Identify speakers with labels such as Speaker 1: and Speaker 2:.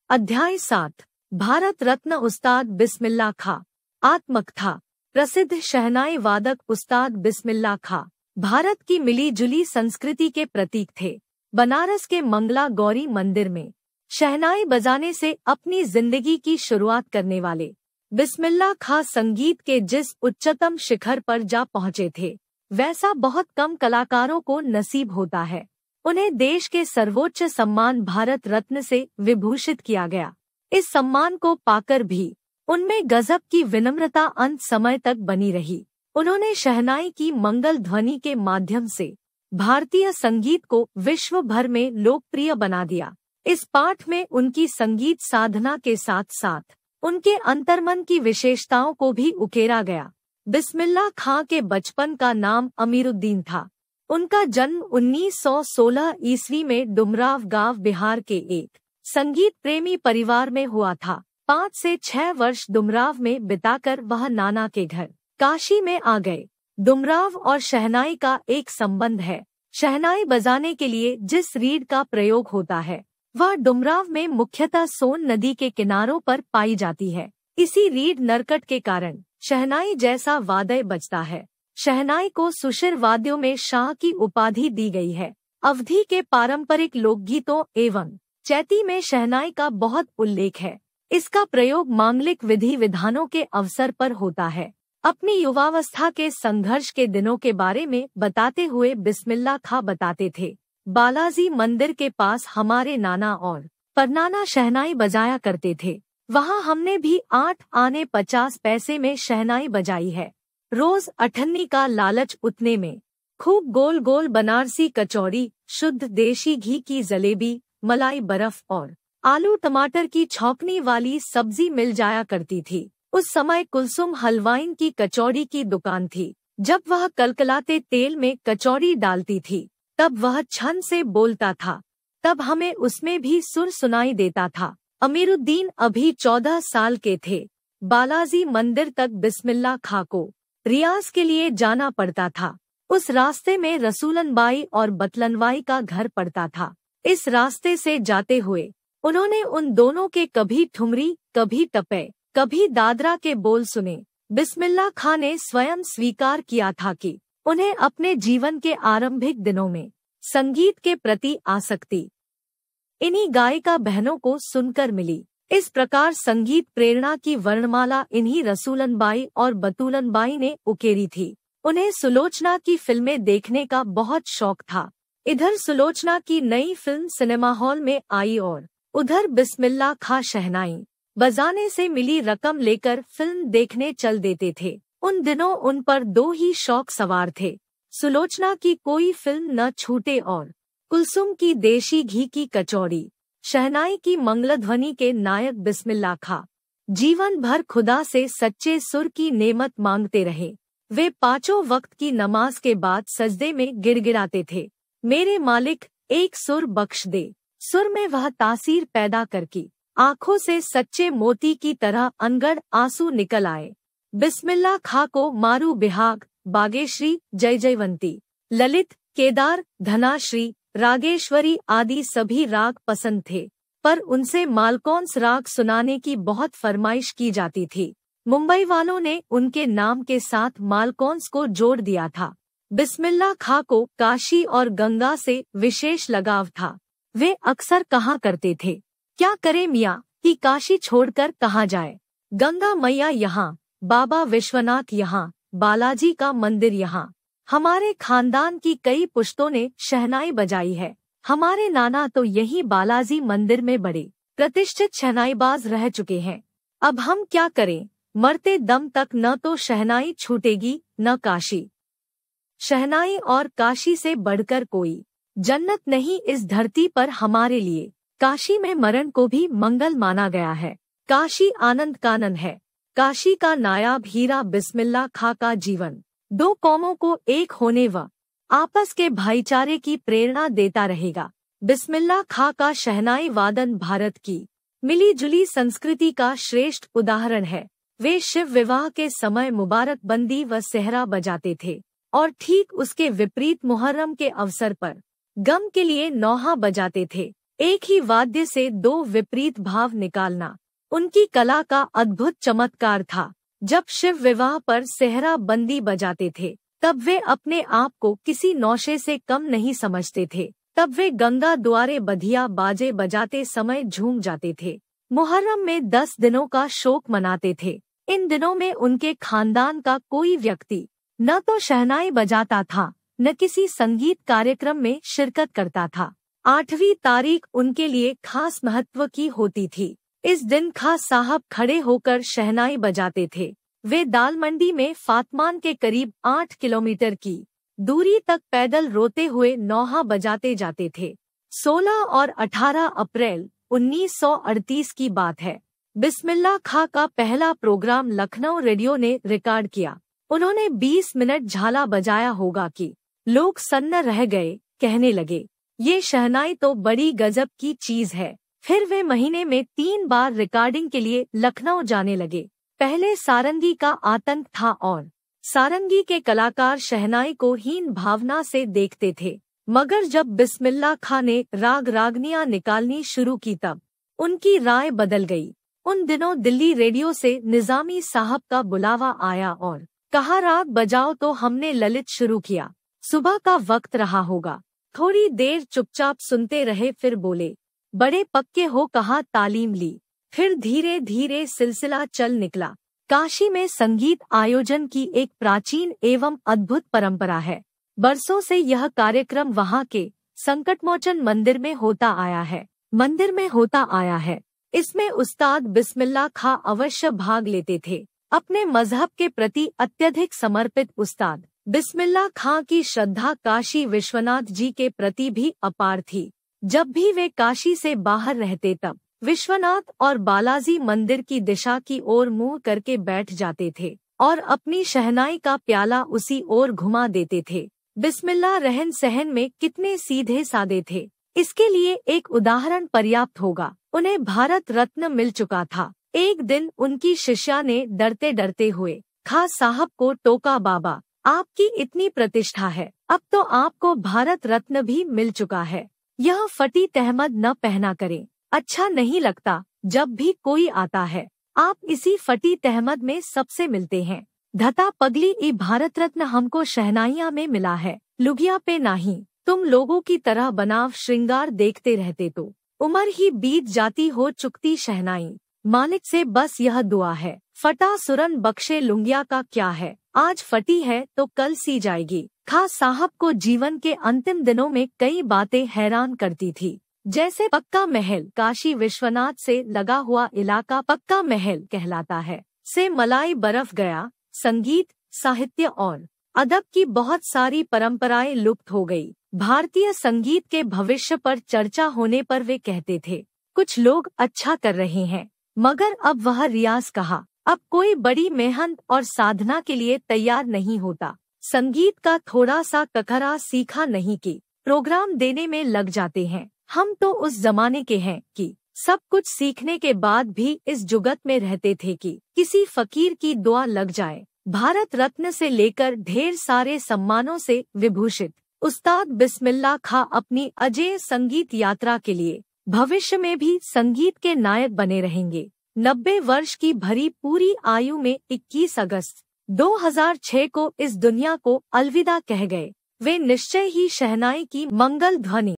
Speaker 1: अध्याय 7 भारत रत्न उस्ताद बिस्मिल्लाह खां। आत्मकथा। प्रसिद्ध शहनाई वादक उस्ताद बिस्मिल्लाह खां भारत की मिली जुली संस्कृति के प्रतीक थे। बनारस के मंगला गौरी मंदिर में शहनाई बजाने से अपनी जिंदगी की शुरुआत करने वाले बिस्मिल्लाह खां संगीत के जिस उच्चतम शिखर पर जा पहुँचे थे, वैसा बहुत कम कलाकारों को नसीब होता है। उन्हें देश के सर्वोच्च सम्मान भारत रत्न से विभूषित किया गया। इस सम्मान को पाकर भी उनमें गजब की विनम्रता अंत समय तक बनी रही। उन्होंने शहनाई की मंगल ध्वनि के माध्यम से भारतीय संगीत को विश्व भर में लोकप्रिय बना दिया। इस पाठ में उनकी संगीत साधना के साथ साथ उनके अंतर्मन की विशेषताओं को भी उकेरा गया। बिस्मिल्लाह खां के बचपन का नाम अमीरुद्दीन था। उनका जन्म 1916 ईस्वी में डुमराव गांव बिहार के एक संगीत प्रेमी परिवार में हुआ था। 5 से 6 वर्ष डुमराव में बिताकर वह नाना के घर काशी में आ गए। डुमराव और शहनाई का एक संबंध है। शहनाई बजाने के लिए जिस रीड का प्रयोग होता है, वह डुमराव में मुख्यतः सोन नदी के किनारों पर पाई जाती है। इसी रीड नरकट के कारण शहनाई जैसा वाद्य बजता है। शहनाई को सुशिर वाद्यों में शाह की उपाधि दी गई है। अवधी के पारंपरिक लोकगीतों एवं चैती में शहनाई का बहुत उल्लेख है। इसका प्रयोग मांगलिक विधि विधानों के अवसर पर होता है। अपनी युवावस्था के संघर्ष के दिनों के बारे में बताते हुए बिस्मिल्लाह खां बताते थे, बालाजी मंदिर के पास हमारे नाना और परनाना शहनाई बजाया करते थे। वहाँ हमने भी 8 आने 50 पैसे में शहनाई बजाई है। रोज अठन्नी का लालच उतने में खूब गोल गोल बनारसी कचौड़ी, शुद्ध देशी घी की जलेबी, मलाई बर्फ और आलू टमाटर की छौंकनी वाली सब्जी मिल जाया करती थी। उस समय कुलसुम हलवाइन की कचौड़ी की दुकान थी। जब वह कलकलाते तेल में कचौड़ी डालती थी, तब वह छन से बोलता था, तब हमें उसमें भी सुर सुनाई देता था। अमीरुद्दीन अभी 14 साल के थे। बालाजी मंदिर तक बिस्मिल्लाह खां को रियाज के लिए जाना पड़ता था। उस रास्ते में रसूलनबाई और बतलनबाई का घर पड़ता था। इस रास्ते से जाते हुए उन्होंने उन दोनों के कभी ठुमरी, कभी टपे, कभी दादरा के बोल सुने। बिस्मिल्लाह खां ने स्वयं स्वीकार किया था कि उन्हें अपने जीवन के आरंभिक दिनों में संगीत के प्रति आसक्ति इन्हीं गायिका बहनों को सुनकर मिली। इस प्रकार संगीत प्रेरणा की वर्णमाला इन्हीं रसूलनबाई और बतूलनबाई ने उकेरी थी। उन्हें सुलोचना की फिल्में देखने का बहुत शौक था। इधर सुलोचना की नई फिल्म सिनेमा हॉल में आई और उधर बिस्मिल्लाह खां शहनाई बजाने से मिली रकम लेकर फिल्म देखने चल देते थे। उन दिनों उन पर 2 ही शौक सवार थे, सुलोचना की कोई फिल्म न छूटे और कुलसुम की देशी घी की कचौड़ी। शहनाई की मंगलध्वनि के नायक बिस्मिल्लाह खां जीवन भर खुदा से सच्चे सुर की नेमत मांगते रहे। वे 5 वक्त की नमाज के बाद सजदे में गिड़गिड़ाते थे, मेरे मालिक एक सुर बख्श दे। सुर में वह तासीर पैदा करके आँखों से सच्चे मोती की तरह अनगढ़ आंसू निकल आए। बिस्मिल्लाह खां को मारू बिहाग, बागेश्वरी, जय जयवंती, ललित, केदार, धनाश्री, रागेश्वरी आदि सभी राग पसंद थे, पर उनसे मालकौंस राग सुनाने की बहुत फरमाइश की जाती थी। मुंबई वालों ने उनके नाम के साथ मालकौंस को जोड़ दिया था। बिस्मिल्लाह खां को काशी और गंगा से विशेष लगाव था। वे अक्सर कहा करते थे, क्या करे मियाँ कि काशी छोड़कर कहाँ जाए। गंगा मैया यहाँ, बाबा विश्वनाथ यहाँ, बालाजी का मंदिर यहाँ। हमारे खानदान की कई पुश्तों ने शहनाई बजाई है। हमारे नाना तो यही बालाजी मंदिर में बड़े प्रतिष्ठित शहनाईबाज रह चुके हैं। अब हम क्या करें, मरते दम तक न तो शहनाई छूटेगी न काशी। शहनाई और काशी से बढ़कर कोई जन्नत नहीं इस धरती पर हमारे लिए। काशी में मरण को भी मंगल माना गया है। काशी आनंद कानन है। काशी का नायाब हीरा बिस्मिल्लाह खां का जीवन 2 कौमों को एक होने व आपस के भाईचारे की प्रेरणा देता रहेगा। बिस्मिल्लाह खां का शहनाई वादन भारत की मिली जुली संस्कृति का श्रेष्ठ उदाहरण है। वे शिव विवाह के समय मुबारक बंदी व सेहरा बजाते थे और ठीक उसके विपरीत मुहर्रम के अवसर पर गम के लिए नौहा बजाते थे। एक ही वाद्य से दो विपरीत भाव निकालना उनकी कला का अद्भुत चमत्कार था। जब शिव विवाह पर सेहरा बंदी बजाते थे तब वे अपने आप को किसी नौशे से कम नहीं समझते थे। तब वे गंगा द्वारे बधिया बाजे बजाते समय झूम जाते थे। मुहर्रम में 10 दिनों का शोक मनाते थे। इन दिनों में उनके खानदान का कोई व्यक्ति न तो शहनाई बजाता था न किसी संगीत कार्यक्रम में शिरकत करता था। 8वीं तारीख उनके लिए खास महत्व की होती थी। इस दिन खास साहब खड़े होकर शहनाई बजाते थे। वे दाल मंडी में फातमान के करीब 8 किलोमीटर की दूरी तक पैदल रोते हुए नौहा बजाते जाते थे। 16 और 18 अप्रैल 1938 की बात है। बिस्मिल्लाह खां का पहला प्रोग्राम लखनऊ रेडियो ने रिकॉर्ड किया। उन्होंने 20 मिनट झाला बजाया होगा कि लोग सन्न रह गए, कहने लगे, ये शहनाई तो बड़ी गजब की चीज है। फिर वे महीने में 3 बार रिकॉर्डिंग के लिए लखनऊ जाने लगे। पहले सारंगी का आतंक था और सारंगी के कलाकार शहनाई को हीन भावना से देखते थे, मगर जब बिस्मिल्लाह खां ने राग रागनियां निकालनी शुरू की तब उनकी राय बदल गई। उन दिनों दिल्ली रेडियो से निजामी साहब का बुलावा आया और कहा, राग बजाओ, तो हमने ललित शुरू किया। सुबह का वक्त रहा होगा। थोड़ी देर चुपचाप सुनते रहे, फिर बोले, बड़े पक्के हो, कहा, तालीम ली। फिर धीरे धीरे सिलसिला चल निकला। काशी में संगीत आयोजन की एक प्राचीन एवं अद्भुत परंपरा है। बरसों से यह कार्यक्रम वहां के संकटमोचन मंदिर में होता आया है। इसमें उस्ताद बिस्मिल्लाह खां अवश्य भाग लेते थे। अपने मजहब के प्रति अत्यधिक समर्पित उस्ताद बिस्मिल्लाह खां की श्रद्धा काशी विश्वनाथ जी के प्रति भी अपार थी। जब भी वे काशी से बाहर रहते तब विश्वनाथ और बालाजी मंदिर की दिशा की ओर मुंह करके बैठ जाते थे और अपनी शहनाई का प्याला उसी ओर घुमा देते थे। बिस्मिल्लाह रहन सहन में कितने सीधे सादे थे, इसके लिए एक उदाहरण पर्याप्त होगा। उन्हें भारत रत्न मिल चुका था। एक दिन उनकी शिष्या ने डरते डरते हुए खां साहब को टोका, बाबा, आपकी इतनी प्रतिष्ठा है, अब तो आपको भारत रत्न भी मिल चुका है, यह फटी तहमद न पहना करें, अच्छा नहीं लगता। जब भी कोई आता है आप इसी फटी तहमद में सबसे मिलते हैं। धता पगली, ई भारत रत्न हमको शहनाइया में मिला है, लुगिया पे नहीं। तुम लोगों की तरह बनाव श्रृंगार देखते रहते तो उम्र ही बीत जाती हो चुकती शहनाई। मालिक से बस यह दुआ है, फटा सुरन बख्शे, लुंगिया का क्या है, आज फटी है तो कल सी जाएगी। खां साहब को जीवन के अंतिम दिनों में कई बातें हैरान करती थी, जैसे पक्का महल, काशी विश्वनाथ से लगा हुआ इलाका पक्का महल कहलाता है, से मलाई बरफ गया। संगीत, साहित्य और अदब की बहुत सारी परंपराएं लुप्त हो गई। भारतीय संगीत के भविष्य पर चर्चा होने पर वे कहते थे, कुछ लोग अच्छा कर रहे हैं, मगर अब वह रियाज कहा, अब कोई बड़ी मेहनत और साधना के लिए तैयार नहीं होता। संगीत का थोड़ा सा कखरा सीखा नहीं कि प्रोग्राम देने में लग जाते हैं। हम तो उस जमाने के हैं कि सब कुछ सीखने के बाद भी इस जुगत में रहते थे कि किसी फकीर की दुआ लग जाए। भारत रत्न से लेकर ढेर सारे सम्मानों से विभूषित उस्ताद बिस्मिल्लाह खां अपनी अजेय संगीत यात्रा के लिए भविष्य में भी संगीत के नायक बने रहेंगे। 90 वर्ष की भरी पूरी आयु में 21 अगस्त 2006 को इस दुनिया को अलविदा कह गए। वे निश्चय ही शहनाई की मंगल ध्वनि